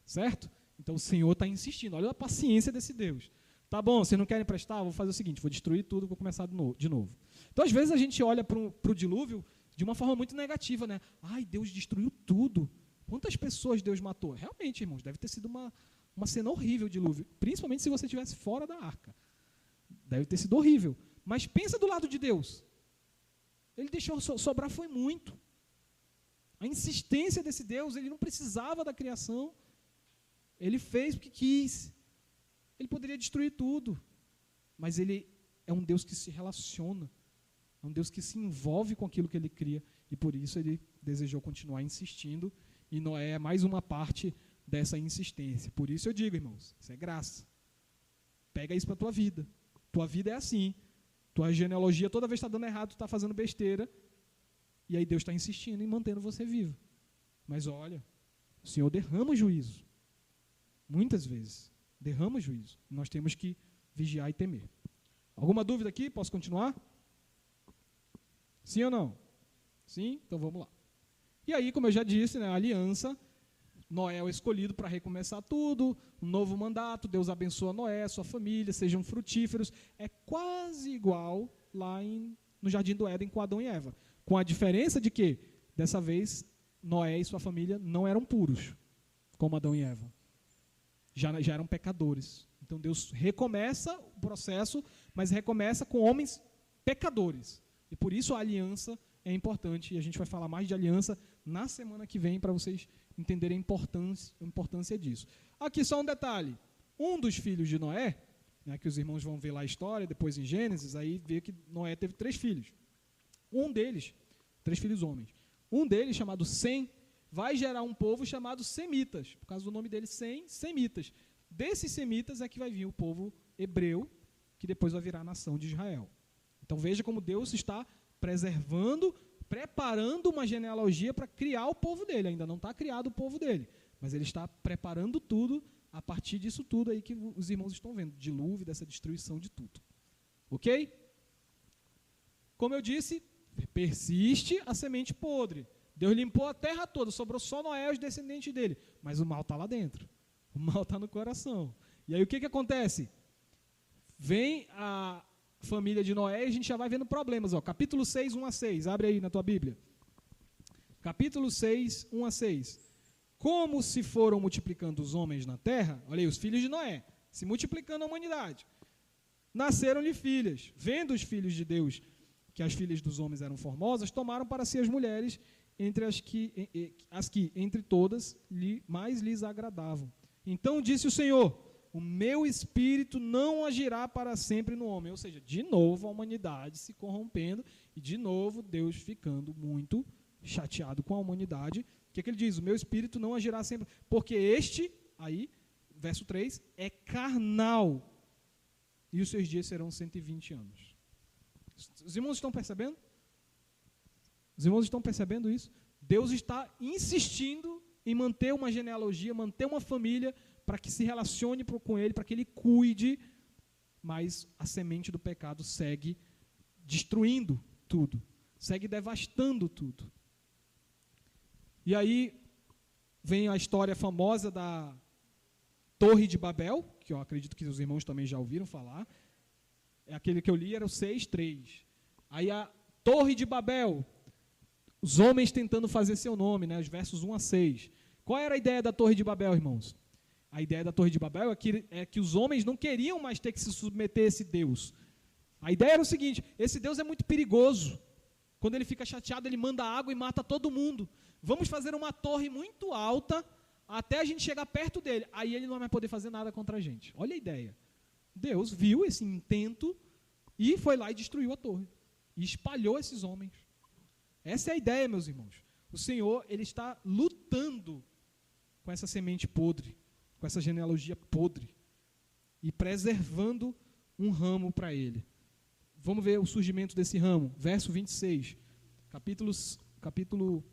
Certo? Então o Senhor está insistindo, olha a paciência desse Deus. Tá bom, vocês não querem prestar? Vou fazer o seguinte, vou destruir tudo, vou começar de novo. Então, às vezes, a gente olha para o dilúvio de uma forma muito negativa, né? Ai, Deus destruiu tudo. Quantas pessoas Deus matou? Realmente, irmãos, deve ter sido uma cena horrível o dilúvio, principalmente se você estivesse fora da arca. Deve ter sido horrível. Mas pensa do lado de Deus. Ele deixou sobrar foi muito. A insistência desse Deus, ele não precisava da criação. Ele fez o que quis. Ele poderia destruir tudo. Mas ele é um Deus que se relaciona. É um Deus que se envolve com aquilo que ele cria. E por isso ele desejou continuar insistindo. E Noé é mais uma parte dessa insistência. Por isso eu digo, irmãos, isso é graça. Pega isso para a tua vida. Tua vida é assim. Tua genealogia toda vez está dando errado, tu está fazendo besteira. E aí Deus está insistindo em mantendo você vivo. Mas olha, o Senhor derrama juízo. Muitas vezes. Derrama juízo. Nós temos que vigiar e temer. Alguma dúvida aqui? Posso continuar? Sim ou não? Sim? Então vamos lá. E aí, como eu já disse, né, a aliança, Noé é o escolhido para recomeçar tudo, um novo mandato, Deus abençoa Noé, sua família, sejam frutíferos. É quase igual lá no Jardim do Éden com Adão e Eva. Com a diferença de que, dessa vez, Noé e sua família não eram puros, como Adão e Eva. Já eram pecadores. Então Deus recomeça o processo, mas recomeça com homens pecadores. E por isso a aliança é importante. E a gente vai falar mais de aliança na semana que vem, para vocês entenderem a importância disso. Aqui só um detalhe. Um dos filhos de Noé, né, que os irmãos vão ver lá a história, depois em Gênesis, aí vê que Noé teve 3 filhos. Um deles, 3 filhos homens. Um deles, chamado Sem, vai gerar um povo chamado Semitas. Por causa do nome dele, Sem, Semitas. Desses Semitas é que vai vir o povo hebreu, que depois vai virar a nação de Israel. Então veja como Deus está preservando, preparando uma genealogia para criar o povo dele. Ainda não está criado o povo dele, mas ele está preparando tudo a partir disso tudo aí que os irmãos estão vendo, dilúvio, dessa destruição de tudo. Ok? Como eu disse, persiste a semente podre. Deus limpou a terra toda, sobrou só Noé e os descendentes dele. Mas o mal está lá dentro. O mal está no coração. E aí o que acontece? Vem a família de Noé e a gente já vai vendo problemas. Ó. Capítulo 6, 1 a 6. Abre aí na tua Bíblia. Capítulo 6, 1 a 6. Como se foram multiplicando os homens na terra, olha aí, os filhos de Noé, se multiplicando a humanidade. Nasceram-lhe filhas. Vendo os filhos de Deus que as filhas dos homens eram formosas, tomaram para si as mulheres entre as que entre todas mais lhes agradavam. Então disse o Senhor: o meu espírito não agirá para sempre no homem. Ou seja, de novo a humanidade se corrompendo e de novo Deus ficando muito chateado com a humanidade. O que ele diz? O meu espírito não agirá sempre, porque este, aí, verso 3, é carnal e os seus dias serão 120 anos. Os irmãos estão percebendo? Os irmãos estão percebendo isso? Deus está insistindo em manter uma genealogia, manter uma família, para que se relacione com ele, para que ele cuide, mas a semente do pecado segue destruindo tudo, segue devastando tudo. E aí vem a história famosa da Torre de Babel, que eu acredito que os irmãos também já ouviram falar. Aquele que eu li era o 6:3. Aí a Torre de Babel, os homens tentando fazer seu nome, né, os versos 1 a 6. Qual era a ideia da Torre de Babel, irmãos? A ideia da Torre de Babel é que os homens não queriam mais ter que se submeter a esse Deus. A ideia era o seguinte: esse Deus é muito perigoso. Quando ele fica chateado, ele manda água e mata todo mundo. Vamos fazer uma torre muito alta até a gente chegar perto dele. Aí ele não vai poder fazer nada contra a gente. Olha a ideia. Deus viu esse intento e foi lá e destruiu a torre. E espalhou esses homens. Essa é a ideia, meus irmãos. O Senhor, ele está lutando com essa semente podre, com essa genealogia podre, e preservando um ramo para ele. Vamos ver o surgimento desse ramo. Verso 26. Capítulo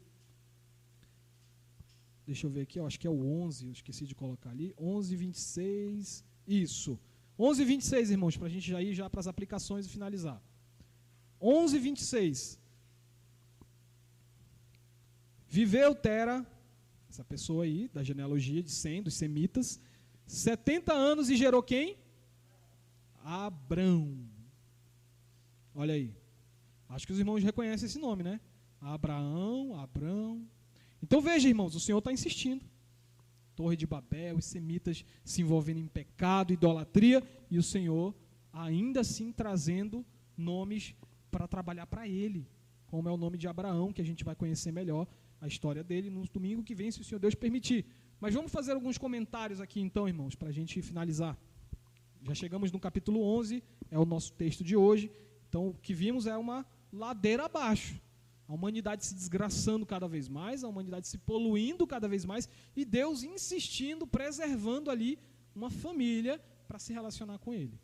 deixa eu ver aqui, eu acho que é o 11, eu esqueci de colocar ali. 11, 26, isso. 11, 26, irmãos, para a gente já ir já para as aplicações e finalizar. 11, 26. Viveu Tera, essa pessoa aí, da genealogia de Sem, dos semitas, 70 anos e gerou quem? Abrão. Olha aí. Acho que os irmãos reconhecem esse nome, né? Abrão. Então veja, irmãos, o Senhor está insistindo. Torre de Babel, os semitas se envolvendo em pecado, idolatria, e o Senhor ainda assim trazendo nomes para trabalhar para ele, como é o nome de Abraão, que a gente vai conhecer melhor a história dele no domingo que vem, se o Senhor Deus permitir. Mas vamos fazer alguns comentários aqui então, irmãos, para a gente finalizar. Já chegamos no capítulo 11, é o nosso texto de hoje. Então, o que vimos é uma ladeira abaixo. A humanidade se desgraçando cada vez mais, a humanidade se poluindo cada vez mais, e Deus insistindo, preservando ali uma família para se relacionar com ele.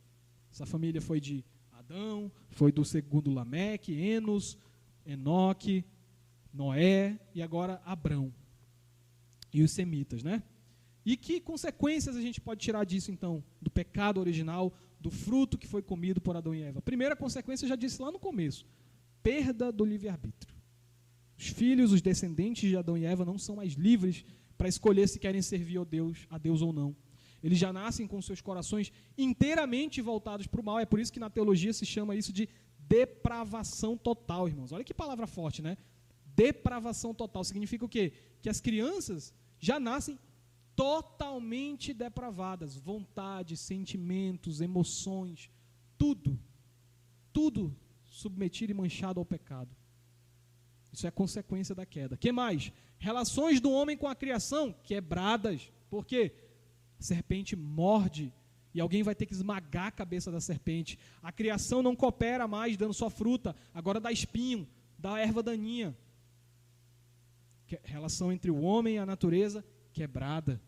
Essa família foi de Adão, foi do segundo Lameque, Enos, Enoque, Noé e agora Abrão. E os semitas, né? E que consequências a gente pode tirar disso, então, do pecado original, do fruto que foi comido por Adão e Eva? A primeira consequência eu já disse lá no começo, perda do livre-arbítrio. Os filhos, os descendentes de Adão e Eva não são mais livres para escolher se querem servir a Deus ou não. Eles já nascem com seus corações inteiramente voltados para o mal. É por isso que na teologia se chama isso de depravação total, irmãos. Olha que palavra forte, né? Depravação total significa o quê? Que as crianças já nascem totalmente depravadas. Vontade, sentimentos, emoções, tudo submetido e manchado ao pecado. Isso é consequência da queda. O que mais? Relações do homem com a criação quebradas. Por quê? A serpente morde e alguém vai ter que esmagar a cabeça da serpente. A criação não coopera mais dando só fruta, agora dá espinho, dá erva daninha. Relação entre o homem e a natureza quebrada.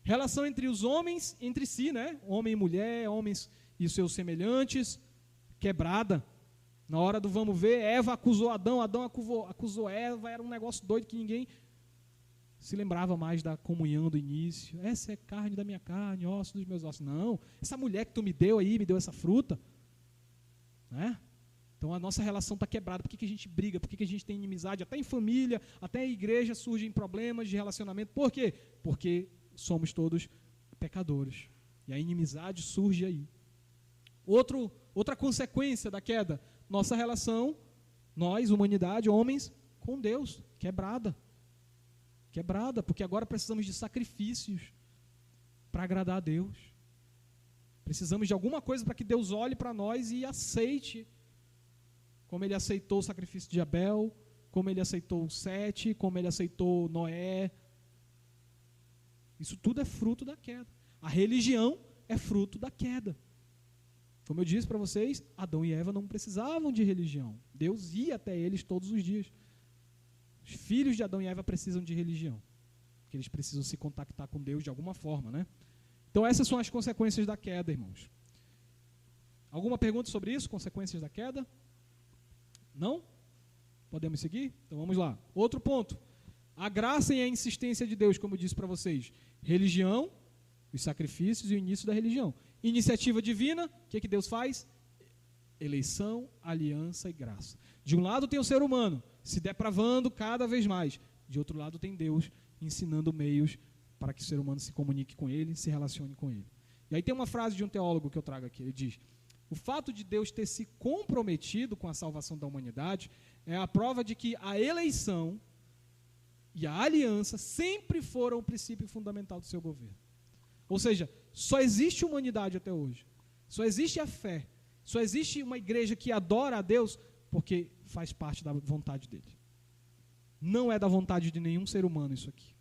Relação entre os homens, entre si, né? Homem e mulher, homens e seus semelhantes, quebrada. Na hora do vamos ver, Eva acusou Adão, Adão acusou Eva, era um negócio doido que ninguém se lembrava mais da comunhão do início. Essa é carne da minha carne, osso dos meus ossos. Não, essa mulher que tu me deu aí, me deu essa fruta. Né? Então a nossa relação está quebrada. Por que a gente briga? Por que a gente tem inimizade? Até em família, até em igreja surgem problemas de relacionamento. Por quê? Porque somos todos pecadores. E a inimizade surge aí. Outra consequência da queda, nossa relação, nós, humanidade, homens, com Deus, quebrada. Quebrada, porque agora precisamos de sacrifícios para agradar a Deus. Precisamos de alguma coisa para que Deus olhe para nós e aceite, como Ele aceitou o sacrifício de Abel, como Ele aceitou Sete, como Ele aceitou Noé. Isso tudo é fruto da queda. A religião é fruto da queda. Como eu disse para vocês, Adão e Eva não precisavam de religião. Deus ia até eles todos os dias. Os filhos de Adão e Eva precisam de religião, porque eles precisam se contactar com Deus de alguma forma, né? Então essas são as consequências da queda, irmãos. Alguma pergunta sobre isso? Consequências da queda? Não? Podemos seguir? Então vamos lá. Outro ponto. A graça e a insistência de Deus, como eu disse para vocês. Religião, os sacrifícios e o início da religião. Iniciativa divina, o que Deus faz? Eleição, aliança e graça. De um lado tem o ser humano, se depravando cada vez mais. De outro lado tem Deus ensinando meios para que o ser humano se comunique com Ele, se relacione com Ele. E aí tem uma frase de um teólogo que eu trago aqui, ele diz: o fato de Deus ter se comprometido com a salvação da humanidade é a prova de que a eleição e a aliança sempre foram o princípio fundamental do seu governo. Ou seja, só existe humanidade até hoje, só existe a fé, só existe uma igreja que adora a Deus porque faz parte da vontade dele. Não é da vontade de nenhum ser humano isso aqui.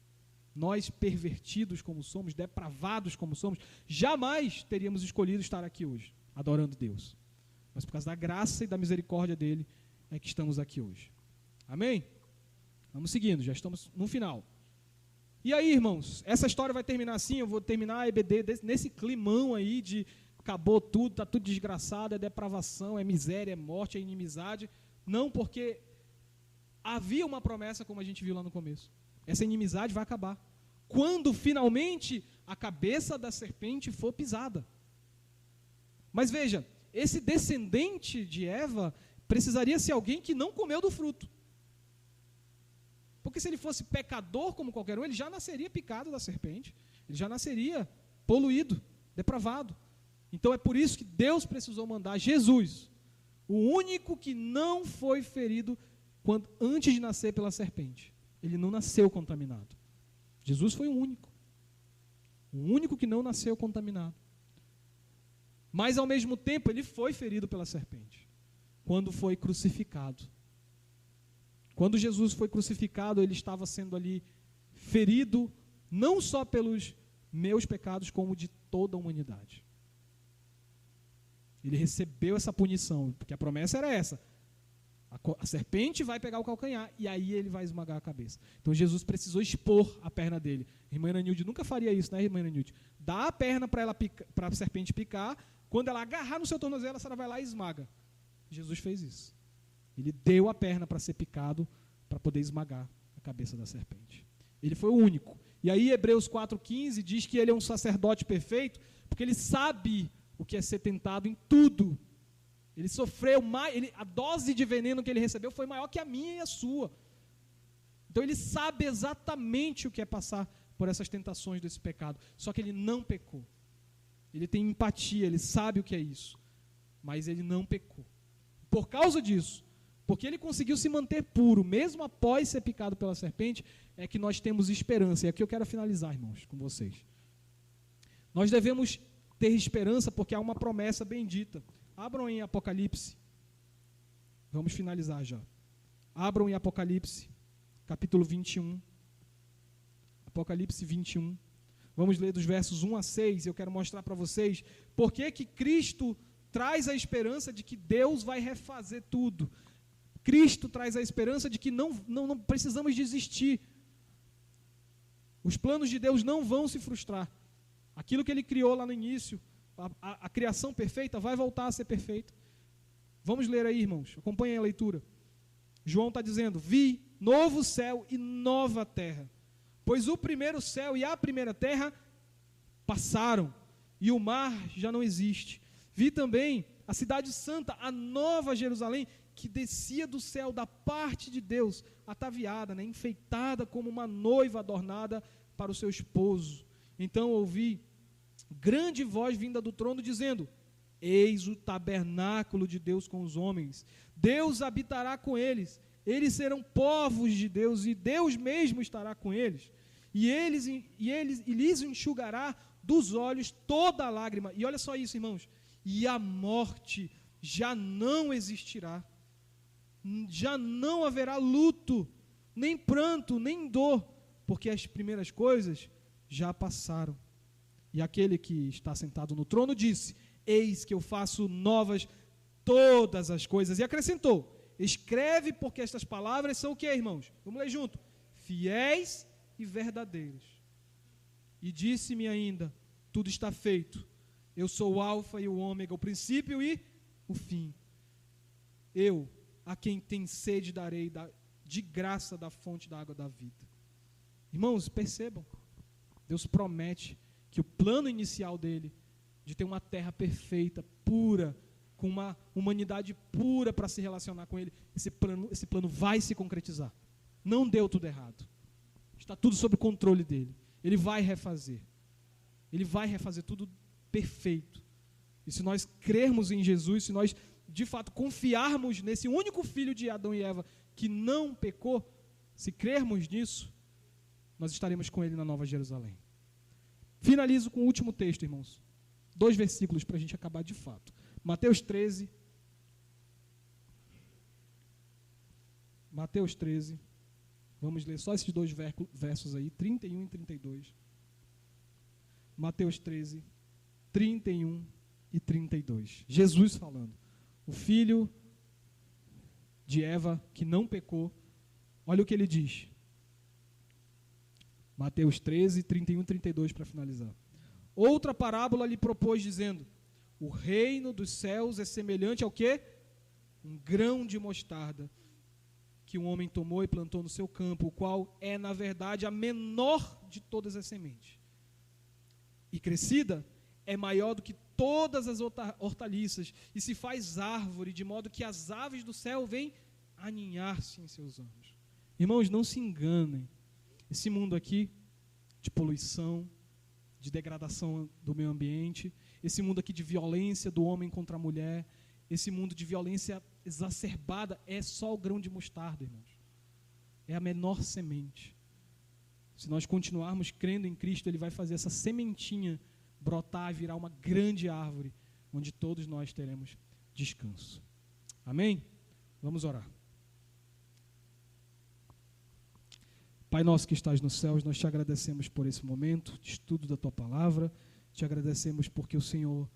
Nós, pervertidos como somos, depravados como somos, jamais teríamos escolhido estar aqui hoje, adorando Deus. Mas por causa da graça e da misericórdia dele, é que estamos aqui hoje. Amém? Vamos seguindo, já estamos no final. E aí, irmãos, essa história vai terminar assim, eu vou terminar a EBD nesse climão aí de acabou tudo, está tudo desgraçado, é depravação, é miséria, é morte, é inimizade. Não, porque havia uma promessa, como a gente viu lá no começo. Essa inimizade vai acabar quando finalmente a cabeça da serpente for pisada. Mas veja, esse descendente de Eva precisaria ser alguém que não comeu do fruto. Porque se ele fosse pecador como qualquer um, ele já nasceria picado da serpente, ele já nasceria poluído, depravado. Então é por isso que Deus precisou mandar Jesus, o único que não foi ferido antes de nascer pela serpente. Ele não nasceu contaminado. Jesus foi o único que não nasceu contaminado. Mas ao mesmo tempo ele foi ferido pela serpente, quando foi crucificado. Quando Jesus foi crucificado, ele estava sendo ali ferido, não só pelos meus pecados, como de toda a humanidade. Ele recebeu essa punição, porque a promessa era essa. A serpente vai pegar o calcanhar e aí ele vai esmagar a cabeça. Então Jesus precisou expor a perna dele. A irmã Anilde nunca faria isso, né, irmã Anilde? Dá a perna para a serpente picar, quando ela agarrar no seu tornozelo, ela vai lá e esmaga. Jesus fez isso. Ele deu a perna para ser picado, para poder esmagar a cabeça da serpente. Ele foi o único. E aí Hebreus 4,15 diz que ele é um sacerdote perfeito, porque ele sabe o que é ser tentado em tudo. Ele sofreu mais, a dose de veneno que ele recebeu foi maior que a minha e a sua. Então ele sabe exatamente o que é passar por essas tentações desse pecado. Só que ele não pecou. Ele tem empatia, ele sabe o que é isso. Mas ele não pecou. Por causa disso, porque ele conseguiu se manter puro, mesmo após ser picado pela serpente, é que nós temos esperança. E aqui eu quero finalizar, irmãos, com vocês. Nós devemos ter esperança porque há uma promessa bendita. Abram em Apocalipse. Vamos finalizar já. Abram em Apocalipse, capítulo 21. Apocalipse 21. Vamos ler dos versos 1 a 6. Eu quero mostrar para vocês por que Cristo traz a esperança de que Deus vai refazer tudo. Cristo traz a esperança de que não precisamos desistir. Os planos de Deus não vão se frustrar. Aquilo que Ele criou lá no início, a criação perfeita, vai voltar a ser perfeita. Vamos ler aí, irmãos. Acompanhem a leitura. João está dizendo: vi novo céu e nova terra, pois o primeiro céu e a primeira terra passaram, e o mar já não existe. Vi também a cidade santa, a nova Jerusalém, que descia do céu da parte de Deus, ataviada, enfeitada como uma noiva adornada para o seu esposo. Então ouvi grande voz vinda do trono dizendo: eis o tabernáculo de Deus com os homens. Deus habitará com eles. Eles serão povos de Deus e Deus mesmo estará com eles. E lhes enxugará dos olhos toda a lágrima. E olha só isso, irmãos. E a morte já não existirá. Já não haverá luto, nem pranto, nem dor, porque as primeiras coisas já passaram. E aquele que está sentado no trono disse: eis que eu faço novas todas as coisas. E acrescentou: escreve, porque estas palavras são o que, irmãos? Vamos ler junto. Fiéis e verdadeiros. E disse-me ainda: tudo está feito. Eu sou o alfa e o ômega, o princípio e o fim. Eu, a quem tem sede, darei de graça da fonte da água da vida. Irmãos, percebam, Deus promete que o plano inicial dele, de ter uma terra perfeita, pura, com uma humanidade pura para se relacionar com ele, esse plano vai se concretizar. Não deu tudo errado. Está tudo sob o controle dele. Ele vai refazer. Ele vai refazer tudo perfeito. E se nós crermos em Jesus, se nós de fato confiarmos nesse único filho de Adão e Eva que não pecou, se crermos nisso, nós estaremos com ele na Nova Jerusalém. Finalizo com o último texto, irmãos. 2 versículos para a gente acabar de fato. Mateus 13. Mateus 13. Vamos ler só esses 2 versos aí, 31 e 32. Mateus 13, 31 e 32. Jesus falando. O filho de Eva que não pecou. Olha o que ele diz. Mateus 13, 31 e 32 para finalizar. Outra parábola lhe propôs dizendo: o reino dos céus é semelhante ao quê? Um grão de mostarda que um homem tomou e plantou no seu campo, o qual é, na verdade, a menor de todas as sementes. E crescida, é maior do que todas as hortaliças, e se faz árvore, de modo que as aves do céu vêm aninhar-se em seus ramos. Irmãos, não se enganem. Esse mundo aqui, de poluição, de degradação do meio ambiente, esse mundo aqui de violência do homem contra a mulher, esse mundo de violência exacerbada, é só o grão de mostarda, irmãos. É a menor semente. Se nós continuarmos crendo em Cristo, Ele vai fazer essa sementinha brotar e virar uma grande árvore, onde todos nós teremos descanso. Amém? Vamos orar. Pai nosso que estás nos céus, nós te agradecemos por esse momento de estudo da Tua Palavra, te agradecemos porque o Senhor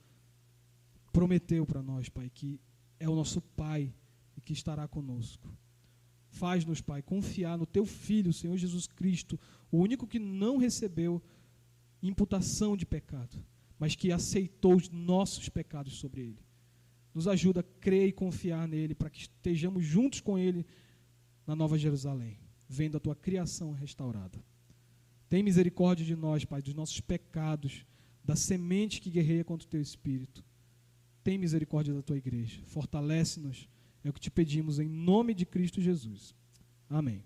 prometeu para nós, Pai, que é o nosso Pai e que estará conosco. Faz-nos, Pai, confiar no Teu Filho, Senhor Jesus Cristo, o único que não recebeu imputação de pecado, mas que aceitou os nossos pecados sobre Ele. Nos ajuda a crer e confiar nele, para que estejamos juntos com Ele na Nova Jerusalém, vendo a Tua criação restaurada. Tem misericórdia de nós, Pai, dos nossos pecados, da semente que guerreia contra o Teu Espírito. Tem misericórdia da Tua igreja. Fortalece-nos, é o que te pedimos em nome de Cristo Jesus. Amém.